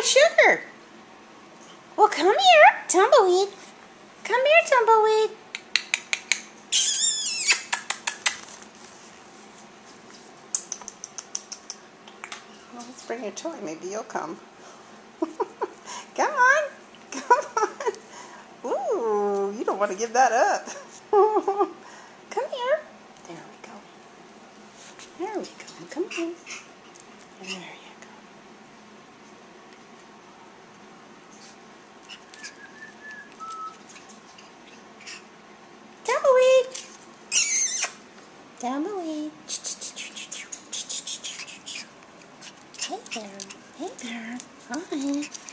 Sugar. Well, come here, Tumbleweed. Come here, Tumbleweed. Well, let's bring your toy. Maybe you'll come. Come on. Come on. Ooh, you don't want to give that up. Come here. There we go. There we go. Come on. There you go. Tumbleweed. Tumbleweed. Hey there. Hey there. Hi.